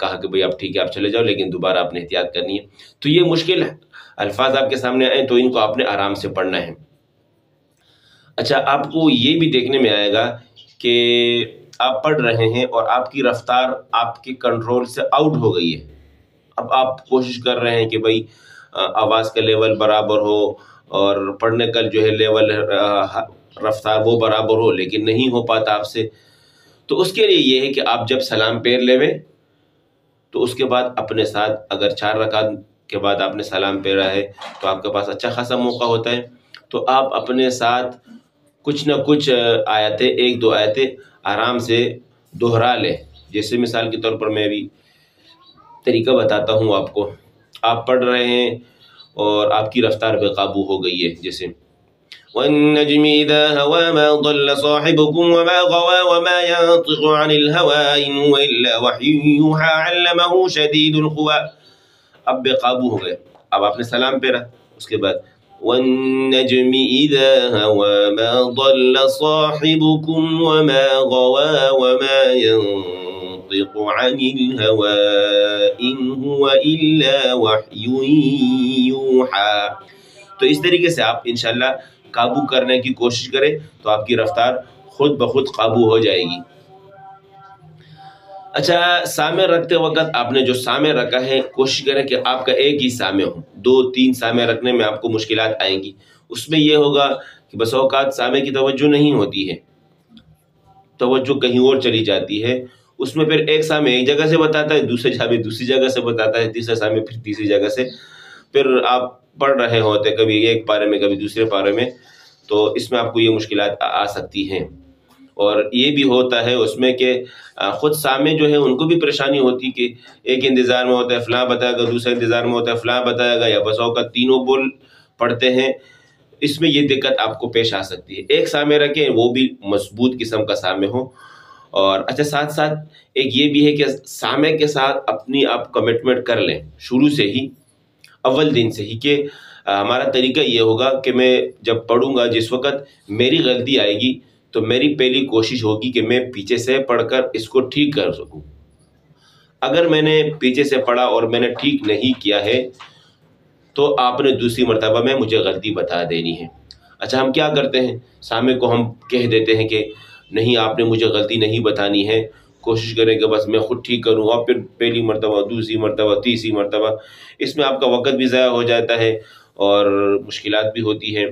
کہا کہ بھئی اب ٹھیک ہے آپ چلے جاؤ، لیکن دوبارہ آپ نے احتیاط کرنی ہے۔ تو یہ مشکل الفاظ آپ کے سامنے آئیں تو ان کو آپ نے آرام سے پڑھنا ہے۔ اچھا، آپ کو یہ بھی دیکھنے میں آئے گا کہ آپ پڑھ رہے ہیں اور آپ کی رفتار آپ کے کنٹرول سے آؤٹ ہو گئی ہے۔ اب آپ کوشش کر رہے ہیں کہ بھئی آواز کا لیول برابر ہو اور پڑھنے کا جو ہے لیول رفتار وہ برابر ہو، لیکن نہیں ہو پاتا آپ سے۔ تو اس کے لیے یہ ہے کہ آپ جب سلام پھیر لیویں تو اس کے بعد اپنے ساتھ، اگر 4 رکعت کے بعد آپ نے سلام پھیرا ہے تو آپ کے پاس اچھا خاصا موقع ہوتا ہے، تو آپ اپنے ساتھ کچھ نہ کچھ آیتیں، 1-2 آیتیں آرام سے دہرا لیں۔ جیسے مثال کے طور پر میں بھی طریقہ بتاتا ہوں آپ کو، آپ پڑھ رہے ہیں اور آپ کی رفتار بے قابو ہو گئی ہے، جیسے وَالنَّجْمِ إِذَا هَوَى مَا ضَلَّ صَاحِبُكُمْ وَمَا غَوَى وَمَا يَنطِقُ عَنِ الْهَوَىٰ إِنْ هُوَ إِلَّا وَحْيٌ يُوحَىٰ عَلَّمَهُ شَدِيدُ الْقُوَىٰ۔ اب بے قابو ہو گئے، اب آپ نے سلام پھیرا، اس کے بعد وَالنَّجْمِ إِذَا هَوَىٰ مَا ضَلَّ صَاحِبُكُمْ وَمَا غَوَىٰ وَمَا يَنطِقُ عَنِ الْهَوَىٰ إِنْ هُوَ إِلَّا وَحْيٌ يُوحَىٰ۔ تو اس طریقے سے آپ انشاءاللہ قابو کرنے کی کوشش کریں تو آپ کی رفتار خود بخود قابو ہو جائے گی۔ اچھا، سامع رکھتے وقت آپ نے جو سامع رکھا ہے، کوشش کریں کہ آپ کا ایک ہی سامع ہو۔ 2-3 سامع رکھنے میں آپ کو مشکلات آئیں گی۔ اس میں یہ ہوگا کہ بس اوقات سامع کی توجہ نہیں ہوتی ہے، توجہ کہیں اور چلی جاتی ہے۔ اس میں پھر ایک سامع ایک جگہ سے بتاتا ہے، دوسرے سامع دوسری جگہ سے بتاتا ہے، تیسرا سامع پھر تیسری جگہ سے، پھر آپ پڑھ رہے ہوتے کبھی ایک پارے میں کبھی دوسرے پارے میں، تو اس میں آپ کو یہ مشکلات آ سکتی ہیں۔ اور یہ بھی ہوتا ہے اس میں کہ خود سامع جو ہے ان کو بھی پریشانی ہوتی کہ ایک انتظار میں ہوتا ہے فلاں بتائے گا، دوسرا انتظار میں ہوتا ہے فلاں بتائے گا، یا بس اوقات تینوں بول پڑھتے ہیں۔ اس میں یہ دقت آپ کو پیش آ سکتی ہے۔ ایک سامع رکھیں، وہ بھی مضبوط قسم کا سامع ہو۔ اور اچھا، ساتھ ساتھ ایک یہ بھی ہے کہ سامع کے ساتھ اپنی آپ کمٹمنٹ کر لیں شروع سے ہی، اول دن سے ہی، کہ ہمارا طریقہ یہ ہوگا کہ میں جب پڑھوں گا، جس وقت میری غلطی آئے گی تو میری پہلی کوشش ہوگی کہ میں پیچھے سے پڑھ کر اس کو ٹھیک کر سکوں۔ اگر میں نے پیچھے سے پڑھا اور میں نے ٹھیک نہیں کیا ہے تو آپ نے دوسری مرتبہ میں مجھے غلطی بتا دینی ہے۔ اچھا، ہم کیا کرتے ہیں، سامع کو ہم کہہ دیتے ہیں کہ نہیں، آپ نے مجھے غلطی نہیں بتانی ہے، کوشش کریں کہ بس میں خود ٹھیک کروں، اور پھر پہلی مرتبہ، دوسری مرتبہ، تیسری مرتبہ، اس میں آپ کا وقت بھی ضائع ہو جاتا ہے اور مشکلات بھی ہوتی ہیں۔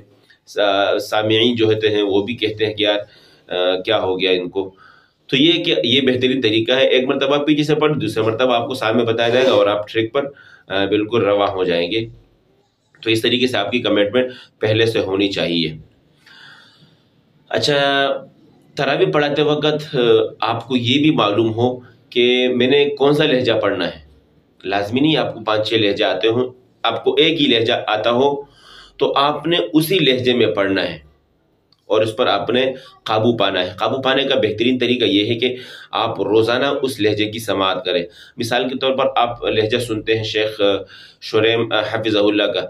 سامعین جو ہوتے ہیں وہ بھی کہتے ہیں کہ یار کیا ہو گیا ان کو۔ تو یہ کہ یہ بہترین طریقہ ہے، ایک مرتبہ پیچھے سے پڑھ، دوسرے مرتبہ آپ کو سامع بتایا جائے گا اور آپ ٹریک پر بالکل رواں ہو جائیں گے۔ تو اس طریقے سے آپ کی کمٹمنٹ پہلے سے ہونی چاہیے۔ اچھا، تراویح پڑھاتے وقت آپ کو یہ بھی معلوم ہو کہ میں نے کون سا لہجہ پڑھنا ہے۔ لازمی نہیں آپ کو 5-6 لہجہ آتے ہوں، آپ کو ایک ہی لہجہ آتا ہو تو آپ نے اسی لہجے میں پڑھنا ہے اور اس پر آپ نے قابو پانا ہے۔ قابو پانے کا بہترین طریقہ یہ ہے کہ آپ روزانہ اس لہجے کی سماعت کریں۔ مثال کے طور پر آپ لہجہ سنتے ہیں شیخ شریم حفظہ اللہ کا،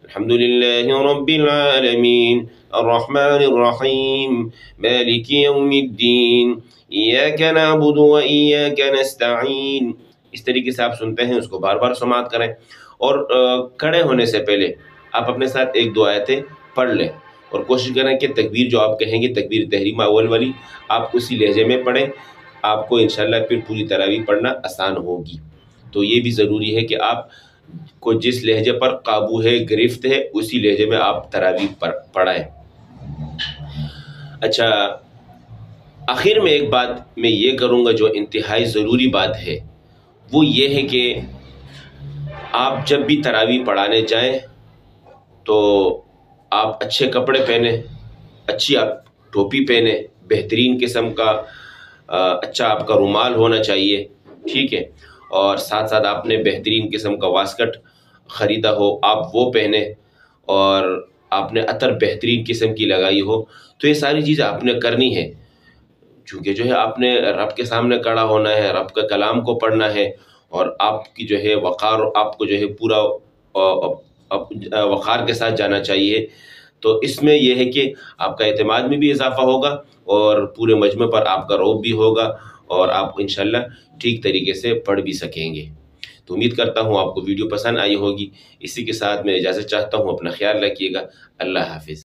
الحمدللہ رب العالمین الرحمن الرحیم مالک یوم الدین ایاک نعبد و ایاک نستعین، اس طریقے سے آپ سنتے ہیں، اس کو بار بار سماعت کریں۔ اور کھڑے ہونے سے پہلے آپ اپنے ساتھ 1-2 آیتیں پڑھ لیں اور کوشش کریں کہ تکبیر جو آپ کہیں گے، تکبیر تحریمہ اول والی، آپ اسی لہجے میں پڑھیں۔ آپ کو انشاءاللہ پھر پوری تراویح پڑھنا آسان ہوگی۔ تو یہ بھی ضروری ہے کہ آپ کو جس لہجے پر قابو ہے، گرفت ہے، اسی لہجے میں آپ تراویح پڑھائیں۔ اچھا، آخر میں ایک بات میں یہ کروں گا جو انتہائی ضروری بات ہے، وہ یہ ہے کہ آپ جب بھی تراویح پڑھانے جائیں تو آپ اچھے کپڑے پہنیں، اچھی آپ ٹوپی پہنیں، بہترین قسم کا اچھا آپ کا رومال ہونا چاہیے، ٹھیک ہے، اور ساتھ ساتھ آپ نے بہترین قسم کا واسکٹ خریدا ہو، آپ وہ پہنیں، اور آپ نے عطر بہترین قسم کی لگائی ہو۔ تو یہ ساری چیزیں آپ نے کرنی ہے، چونکہ جو ہے آپ نے رب کے سامنے کھڑا ہونا ہے، رب کا کلام کو پڑھنا ہے، اور آپ کی جو ہے وقار، آپ کو جو ہے پورا وقار کے ساتھ جانا چاہیے۔ تو اس میں یہ ہے کہ آپ کا اعتماد میں بھی اضافہ ہوگا اور پورے مجمع پر آپ کا رعب بھی ہوگا، اور آپ انشاءاللہ ٹھیک طریقے سے پڑھ بھی سکیں گے۔ تو امید کرتا ہوں آپ کو ویڈیو پسند آئی ہوگی۔ اسی کے ساتھ میں اجازت چاہتا ہوں، اپنا خیال رکھیے گا۔ اللہ حافظ۔